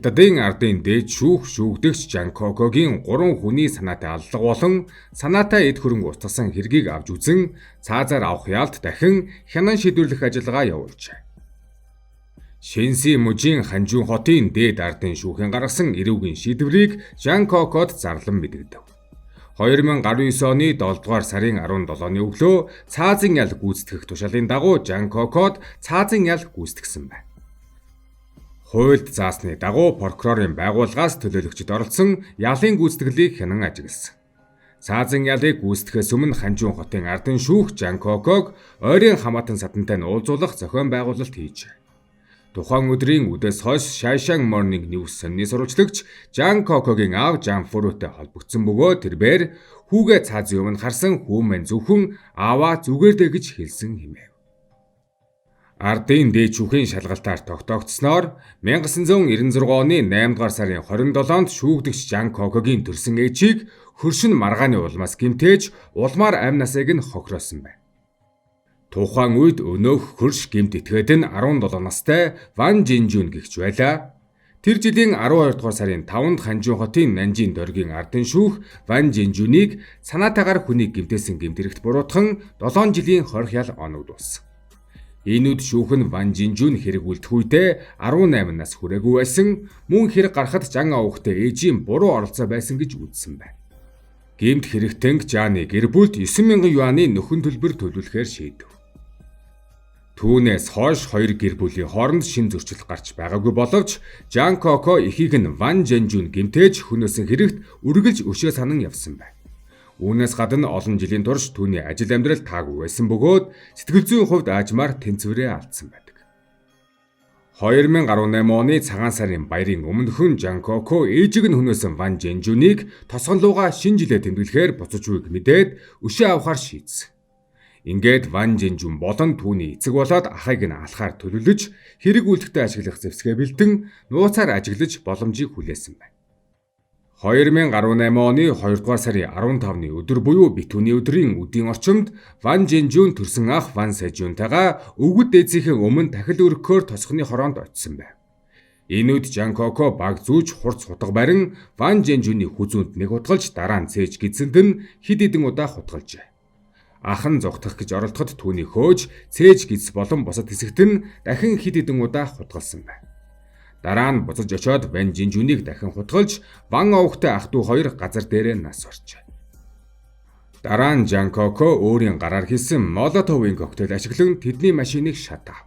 Хятадын ардын дээд шүүх шүүгдэгч Жанкокогийн 3 хүний санаатай аллага болон санаатай эд хөрөнгө устгасан хэргийг авч үзэн цаазаар авах яалт дахин хянан шийдвэрлэх ажиллагаа явуулжээ. Шэнси мужийн Ханжун хотын дээд ардын шүүхэн гаргасан эрүүгийн шийдвэрийг Жанкокод зарлан мэдэгдэв. 2019 оны 7 дугаар сарын 17-ны өглөө цаазын ял гүйцэтгэх тушаалын дагуу Жанкокод цаазын ял гүйцэтгсэн байна. Хуульд заасны дагуу прокурорын байгууллагаас төлөөлөгчд оролцсон ялын гүйцэтгэлийг хянан ажигласан. Цаазын ялыг гүйцэтгэхээс өмнө Ханжун хотын ардын шүүх Жанкоког ойрын хамаатан садантай нь уулзуулах зохион байгуулалт хийжээ. Тухайн өдрийн үдээс хойш Шайшан Morning News сонины сурвалжлагч Жанкокогийн аав Жанфурутай холбогдсон бөгөөд тэрээр хүүгээ цаазын өмнө харсан хүүмэн зөвхөн ааваа зүгээр дээ гэж хэлсэн хэмэв. Ардын дээд шүүхийн шалгалтаар тогтоогдсноор 1996 оны 8 дугаар сарын 27-нд шүүгдэгч Жанкокогийн төрсөн ээжийг хөршин маргааны улмаас гэмтээж улмаар амь насыг нь хохироосон байна. Тухайн үед өнөөх хөрш гэмт этгээд нь 17 настай Ван Жинжүн гэгч байлаа. Тэр жилийн 12 дугаар сарын 5-нд Ханжун хотын Нанжин доргийн ардын шүүх Ван Жинжүнийг санаатаагаар хүнийг гэмтээсэн гэмт хэрэгт буруутхан 7 жилийн хорих ял оногдуулсан. Энэ үед шүүх нь Ван Жинжүн хэрэг үлдэх үедээ 18 нас хүрээгүй байсан, мөн хэрэг гарахад Жан Аухтай ээжийн буруу оролцоо байсан гэж үзсэн байна. Гэмт хэрэгтэнг Жаны гэр бүлд 9,000 юаны нөхөн төлбөр төлүүлэхээр шийдэв. Түүнээс хойш хоёр гэр бүлийн хооронд шин зөрчил гарч байгаагүй боловч Жанкоко эхийг нь Ван Жинжүн гэмтээж хөнөөсөн хэрэгт үргэлж өшөө санан явсан байна. Үүнээс гадна олон жилийн турш түүний ажил амьдрал таагүй байсан бөгөөд сэтгэл зүйн хувьд аажмаар тэнцвэрээ алдсан байдаг. 2018 оны цагаан сарын баярын өмнөхөн Жанкоко ээжиг нь хөнөөсөн Ван Жинжүнийг тосгонлууга шинэ жилээр тэмдэглэхээр буцаж буйг мэдээд өшөө авахар шийдсэн. Ингээд Ван Жинжүн болон түүний эцэг болоод ахыг нь алхаар төлөвлөж хэрэг үлдэхтэй ашиглах зэвсгээ бэлдэн нууцаар ажиглаж боломжийг хүлээсэн байна. 2018 оны 2 дугаар сарын 15-ны өдөр буюу битүүний өдрийн үдийн орчимд Ван Жинжүн төрсөн ах Ван Сэжүнтэйгээ өвгөд дээдсийнхээ өмнө дахил өргөхөөр тосхны хороонд очсон байв. Энэ үед Жанкоко баг зүүж хурц хутга барин Ван Жинжүний хүзүүнд нэг хутгалж дараа нь цээж гидсэнд нь хэд хэдэн удаа хутгалжээ. Ах нь зогтох гэж оролдоход түүний хөөж цээж гидс болон бусад хэсэгт нь дахин хэд хэдэн удаа хутгалсан байна. Дараа нь буцаж очиод Ван Жинжүнийг дахин хутгалж Ван Аухтай ах トゥ хоёр газар дээрээ нас баржээ. Дараа нь Жанкоко өөрийн гараар хийсэн молотовын коктейл ашиглан тэдний машиныг шатав.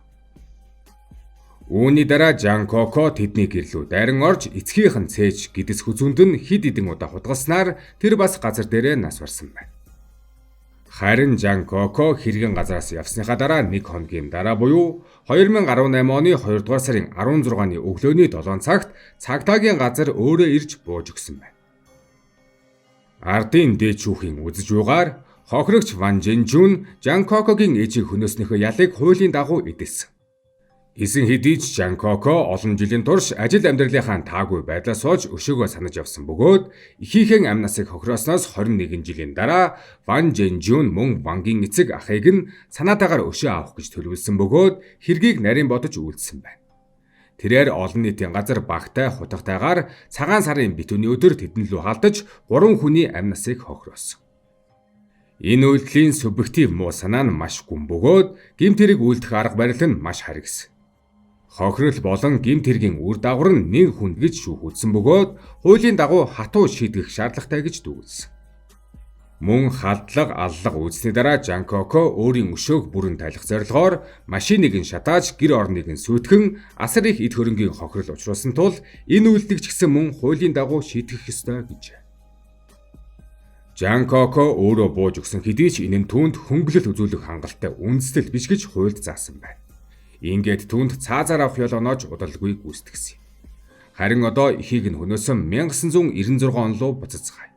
Үүний дараа Жанкоко тэдний гэрлүү дайран орж эцгийнх нь цээж гидс хүзүүнд нь хэд хэдэн удаа хутгалснаар тэр бас газар дээрээ нас барсан байна. Харин Жанкоко хэрэгэн газараас явсныхаа дараа нэг хоногийн дараа буюу 2018 оны 2 дугаар сарын 16-ны өглөөний 7 цагт цагдаагийн газар өөрөө ирж бууж өгсөн байна. Ардын дээд шүүхийн үзэж буйгаар хохирогч Ван Жинжүн Жанкокогийн ээжийг хөнөөснийхөө ялыг хуулийн дагуу эдэлсэн. Эсэн хэдий ч Жанкоко олон жилийн турш ажил амьдралынхаа таагүй байдлаас сууж өшөөгөө санаж явсан бөгөөд эхийнхээ амь насыг хохироосноос 21 жилийн дараа Ван Жинжүн мөн Вангийн эцэг ахыг нь санаатаагаар өшөө авах гэж төлөвлөсөн бөгөөд хэргийг нарийн бодож үйлдсэн байна. Тэрээр олон нийтийн газар багтай хутгатайгаар цагаан сарын битүүний өдөр тэдэн лүү халдаж 3 хүний амь насыг хохироосон. Энэ үйлдэлийн субъектив муу санаа нь маш гүн бөгөөд гэмт хэрэг үйлдэх арга барил нь маш харгас. Хохирол болон гэмт хэргийн үр дагавар нь нэг хүнд гэж шүүхүүлсэн бөгөөд хуулийн дагуу хатуу шийдэх шаардлагатай гэж дүүгэлсэн. Мөн халдлага аллага үүсний дараа Жанкоко өөрийн өшөөг бүрэн тайлах зорилгоор машиныг нь шатааж гэр орныг нь сүйтгэн асар их эд хөрөнгийн хохирол учруулсан тул энэ үйлдэл ч гэсэн мөн хуулийн дагуу шийдэх ёстой гэж. Жанкоко өөрөө бууж өгсөн хэдий ч энэ нь түүнд хөнгөлөлт үзүүлэх хангалттай үндэслэл биш гэж хуульд заасан байна. Ингээд түүнд цаазаар авах ёл оноож удалгүй гүйцэтгсэн. Харин одоо эхийг нь хөнөөсөн 1996 он руу буцацгаая.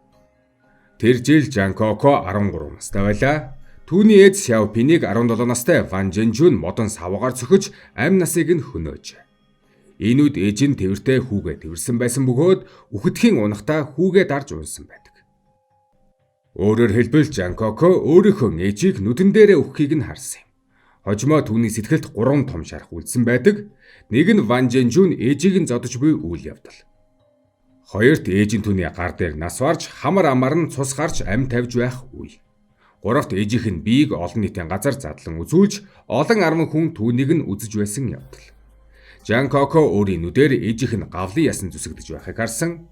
Тэр жил Жанкоко 13 настай байлаа. Түүний ээж Сяопинийг 17 настай Ван Жинжүн модон савгаар цохиж амь насыг нь хөнөөж. Энэ үед ээж нь тэрвэртэй хүүгээ тэрвэрсэн байсан бөгөөд үхэтхийн унахтаа хүүгээ дарж унсан байдаг. Өөрөөр хэлбэл Жанкоко өөрийнхөө ээжийг нүдэн дээрээ өгөхийг нь харсан юм. Хожимоо түүний сэтгэлд 3 том шарах үлдсэн байдаг. Нэг нь Ван Жэнжүн ээжийг нь зодож буй үйл явдал. Хоёрт ээж нь түүний гар дээр нас барж хамар амар нь цус гарч амь тавьж байх үе. Гуравт ээжийнх нь биеийг олон нийтийн газар задлан үзүүлж олон арван хүн түүнийг нь үзэж байсан явдал. Жан Коко өөрийн нүдээр ээжийнх нь гавлын ясан зүсэгдэж байхыг харсан.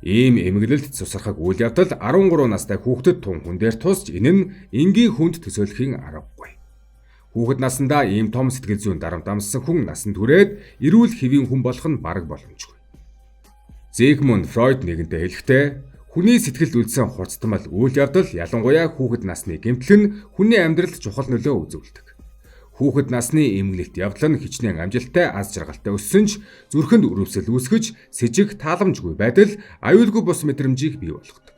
Ийм эмгэлэлд цусрахаг үйл явдал 13 настай хүүхдэд тун хүн дээр тусч энэ нь энгийн хүнд төсөөлөхийн аргагүй. Хүүхэд насандаа ийм том сэтгэл зүйн дарамт амссан хүн насанд хүрээд эрүүл хэвийн хүн болох нь бараг боломжгүй. Зигмунд Фройд нэгэнтээ хэлэхдээ хүний сэтгэлд үлдсэн хурцтмал үйл явдал ялангуяа хүүхэд насны гэмтэл нь хүний амьдралд чухал нөлөө үзүүлдэг. Хүүхэд насны эмгэлэлт явдал нь хичнээн амжилттай аз жаргалтай өссөн ч зүрхэнд өрөвсөл үүсгэж сэжиг тааламжгүй байдал аюулгүй бус мэдрэмжийг бий болгодог.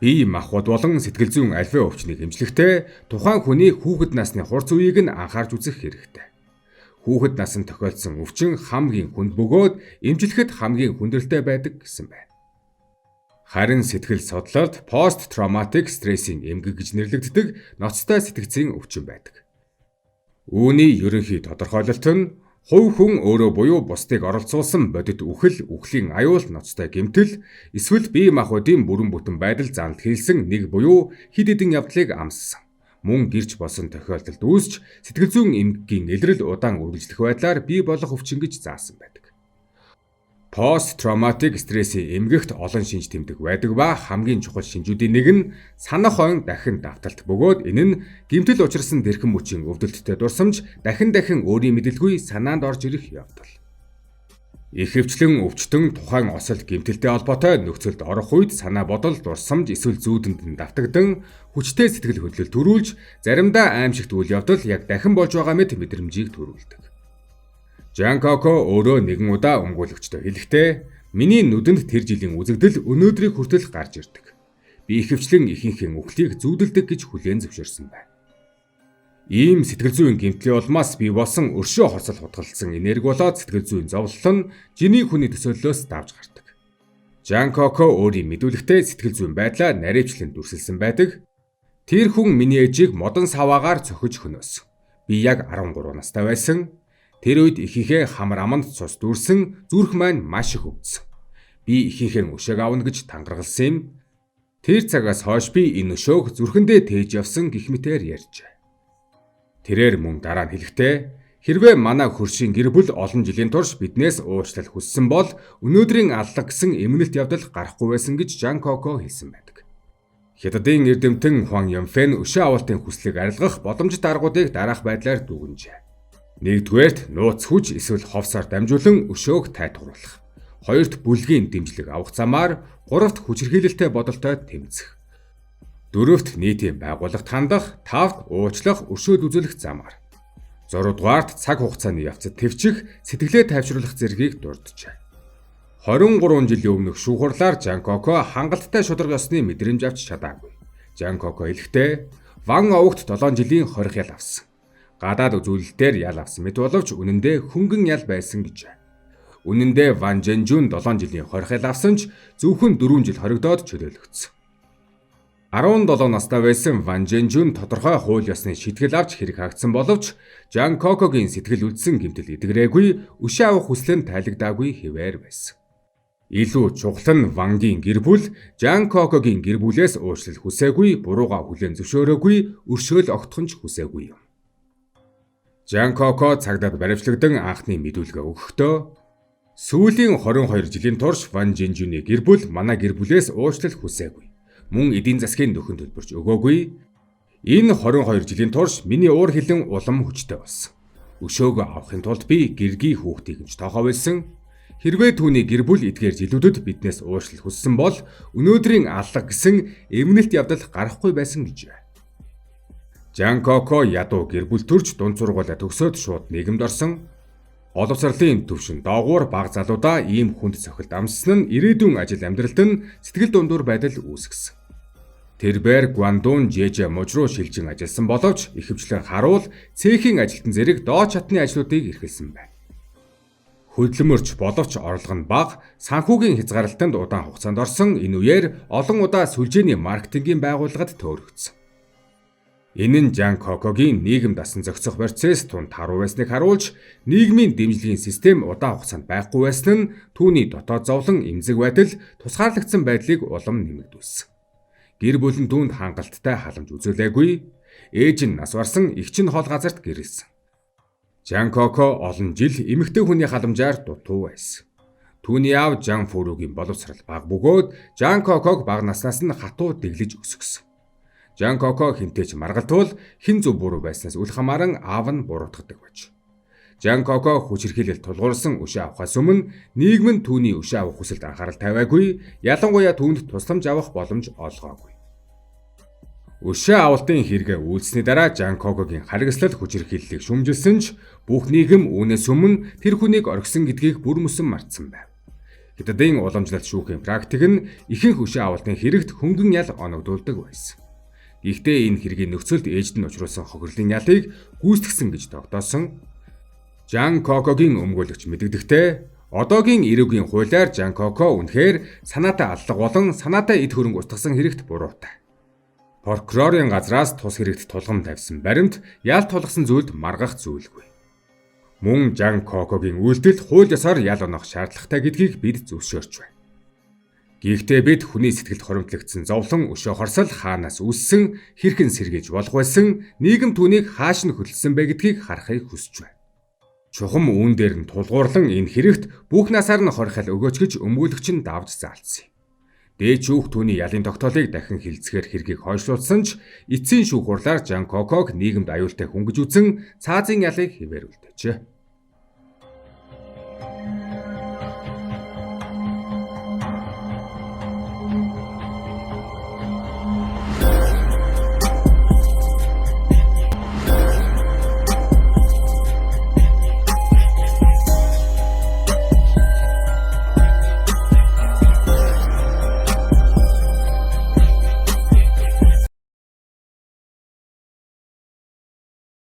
Бие махбод болон сэтгэл зүйн альваа өвчнийг эмчлэхдээ тухайн хүний хүүхэд насны хурц үеийг нь анхаарч үзэх хэрэгтэй. Хүүхэд наснд тохиолдсон өвчин хамгийн хүнд бөгөөд эмчлэхэд хамгийн хүндрэлтэй байдаг гэсэн байна. Харин сэтгэл судлалд пост-травматик стрессийн эмгэг гэж нэрлэгддэг ноцтой сэтгцийн өвчин байдаг. Үүний ерөнхий тодорхойлолт нь хувь хүн өөрөө буюу бусдыг оролцуулсан бодит үхлийн аюул ноцтой гэмтэл эсвэл бие махбодын бүрэн бүтэн байдал занал хийлсэн нэг буюу хэд хэдэн явдлыг амссан. Мөн гэрч болсон тохиолдолд үүсч сэтгэл зүйн эмгэгийн илрэл удаан үргэлжлэх байдлаар бий болох өвчин гэж заасан байдаг. Пост-травматик стрессийн эмгэгт олон шинж тэмдэг байдаг ба хамгийн чухал шинжүүдийн нэг нь санах хойно дахин давталт бөгөөд энэ нь гэмтэл учирсан дэрхэн мөчийн өвдөлттэй дурсамж дахин өөрийн мэдэлгүй санаанд орж ирэх явдал. Ихэвчлэн өвчтөн тухайн осол гэмтэлтэй холбоотой нөхцөлд орох үед санаа бодол дурсамж эсвэл зүүдэнд нь давтагдан хүчтэй сэтгэл хөдлөл төрүүлж заримдаа аимшигт үйл явдал яг дахин болж байгаа мэт мэдрэмжийг төрүүлдэг. Жан Коко өөрөө нэгэн удаа өмгөөлөгчдөө хэлэхдээ миний нүдэнд тэр жилийн үзэгдэл өнөөдрийг хүртэл гарч ирдэг. Би ихэвчлэн ихэнхэн үхлийг зүүдэлдэг гэж хүлээн зөвшөөрсөн байна. Ийм сэтгэл зүйн гэмтлийн улмаас бий болсон өршөө хорсол хутгалсан энерги болоод сэтгэл зүйн зовлон нь жиний хүний төсөөллөөс давж гардаг. Жан Коко өөрийн мэдүүлэгтээ сэтгэл зүйн байдлаа наривчлан дүрсэлсэн байдаг. Тэр хүн миний ээжийг модон саваагаар цохиж хөнөөсөн. Би яг 13 настай байсан. Тэр үед ихийнхээ хамар аманд цус дүүрсэн зүрх маань маш их өвдсөн. Би ихийнхээ өшөөг авна гэж тангаргалсан юм. Тэр цагаас хойш би энэ өшөөг зүрхэндээ тээж явсан гэх мэтээр ярьжээ. Тэрээр мөн дараа нь хэлэхдээ хэрвээ манай хөршийн гэр бүл олон жилийн турш биднээс уучлал хүссэн бол өнөөдрийн аллах гэсэн эмнэлт явдал гарахгүй байсан гэж Жан Коко хэлсэн байдаг. Хятадын эрдэмтэн Хуан Юмфэн өшөө авалтын хүслийг арилгах боломжит аргуудыг дараах байдлаар дүгнжээ. Нэгдүгээрт нууц хүч эсвэл ховсоор дамжуулан өшөөг тайтгаруулах. Хоёрт бүлгийн дэмжлэг авах замаар, гуравт хүчирхийлэлтэй бодолтой тэмцэх. Дөрөвт нийтийн байгууллагт хандах, тавт уучлах, өршөөд үзүүлэх замаар. 6 дугаарт цаг хугацааны явцад төвчих, сэтгэлээ тайвшруулах зэргийг дурджээ. 23 жилийн өмнөх шүүхурлаар Жан Коко хангалттай шударга ёсны мэдрэмж авч чадаагүй. Жан Коко хэлэхдээ Ван овогт 7 жилийн хорих ял авсан. Гадаад үзүүлэлтээр ял авсан мэт боловч үнэндээ хөнгөн ял байсан гэж. Үнэндээ Ван Жэнжүн 7 жилийн хорих ял авсан ч зөвхөн 4 жил хоригдоод чөлөөлөгдсөн. 17 настай байсан Ван Жэнжүн тодорхой хууль ёсны шийтгэл авч хэрэг хаагдсан боловч Жан Кокогийн сэтгэл үлдсэн гэмтэл эдгэрээгүй, өшөө авах хүсэл нь тайлагдаагүй хэвээр байсан. Илүү чухал нь Вангийн гэр бүл Жан Кокогийн гэр бүлээс уучлал хүсээгүй, бурууга хүлээн зөвшөөрөөгүй, өршөөл огтхон ч хүсээгүй юм. Жан Коко цагдаад баривчлагдан анхны мэдүүлгээ өгөхдөө сүүлийн 22 жилийн турш Ван Жэнжүний гэр бүл манай гэр бүлээс уучлал хүсээгүй. Мөн эдийн засгийн нөхөн төлбөрч өгөөгүй. Энэ 22 жилийн турш миний уур хилэн улам хүчтэй болсон. Өшөөгөө авахын тулд би гэргий хүүхдийг нь тоохоо байсан. Хэрвээ түүний гэр бүл эдгээр жилүүдэд биднээс уучлал хүссэн бол өнөөдрийн аллах гэсэн эмнэлт явдал гарахгүй байсан гэж. Жан Коко ядуу гэр бүл төрж дунд сургуулаа төгсөөд шууд нийгэмд орсон. Оловсролын төвшин доогуур баг залуудаа ийм хүнд цохилт амссан нь ирээдүйн ажил амьдралд нь сэтгэл дундуур байдал үүсгэсэн. Тэрбээр Гуандун Жэжэ мужруу шилжин ажилласан боловч ихэвчлэн харуул цехийн ажилтан зэрэг доод чатны ажлуудыг эрхэлсэн байна. Хөдөлмөрч боловч орлого нь бага, санхүүгийн хязгаарлалтанд удаан хугацаанд орсон энэ үеэр олон удаа сүлжээний маркетингийн байгууллагад төөрөгдсөн. Энэ нь Жан Кокогийн нийгэм дасан зохицох процесс тунд харуу байсныг харуулж, нийгмийн дэмжлэгийн систем удаан хугацаанд байхгүй байсан нь түүний дотоод зовлон эмзэг байдал тусгаарлагдсан байдлыг улам нэмэгдүүлсэн. Гэр бүл нь түүнд хангалттай халамж үзүүлээгүй. Ээж нь нас барсан, эгч нь хол газарт гэрэлсэн. Жан Коко олон жил эмэгтэй хүний халамжаар дутуу байсан. Түүний аав Жан Фүрүүгийн боловсрал бага бөгөөд Жан Коког бага наснаас нь хатуу дэглэж өсгсөн. Жан Коко хинтээч маргалтвал хэн зөв буруу байснаас үл хамааран аав нь буруутгадаг байж. Жан Коко хүчирхийлэл тулгуурсан өшөө авахаас өмнө нийгэм нь түүний өшөө авах хүсэлд анхаарал тавиагүй, ялангуяа түүнд тусламж авах боломж олгоогүй. Өшөө авалтын хэрэгэ үйлснээ дараа Жан Кокогийн харгислал хүчирхийллийг шүмжилсэн ч бүх нийгэм үүнээс өмнө тэр хүнийг орхисон гэдгийг бүр мөсөн мартсан байв. Хятадын уламжлалт шүүхийн практик нь ихэнх өшөө авалтын хэрэгт хөнгөн ял оногдуулдаг байсан. Гэхдээ энэ хэргийн нөхцөлд ээжд нь учруулсан хохирлын ялыг гүйцэтгсэн гэж тогтоосон. Жан Кокогийн өмгөөлөгч мэдэгдэхдээ одоогийн эрүүгийн хуулиар Жан Коко үнэхээр санаатай аллах болон санаатай эд хөрөнгө устгасан хэрэгт буруутай. Прокурорын газраас тус хэрэгт тулгам тавьсан баримт ял тулгасан зүйлд маргах зүйлгүй. Мөн Жан Кокогийн үйлдэл хууль ёсоор ял онох шаардлагатай гэдгийг бид зөвшөөрч байна. Гэхдээ бид хүний сэтгэлд хоримтлагдсан зовлон өшөө хорсол хаанаас үүссэн, хэрхэн сэргийж болох байсан, нийгэм түүнийг хааш нь хөдөлсөн бэ гэдгийг харахыг хүсэж байна. Чухам үүн дээр нь тулгуурлан энэ хэрэгт бүх насаар нь хорхол өгөөч гэж өмгөөлөгч нь давж заалцсан. Дээд шүүх түүний ялын тогтоолыг дахин хилцэхээр хэргийг хойшлуулсан ч эцсийн шүүх хурлаар Жан Коког нийгэмд аюултай хүн гэж үзэн цаазын ялыг хэвээр үлдээжээ.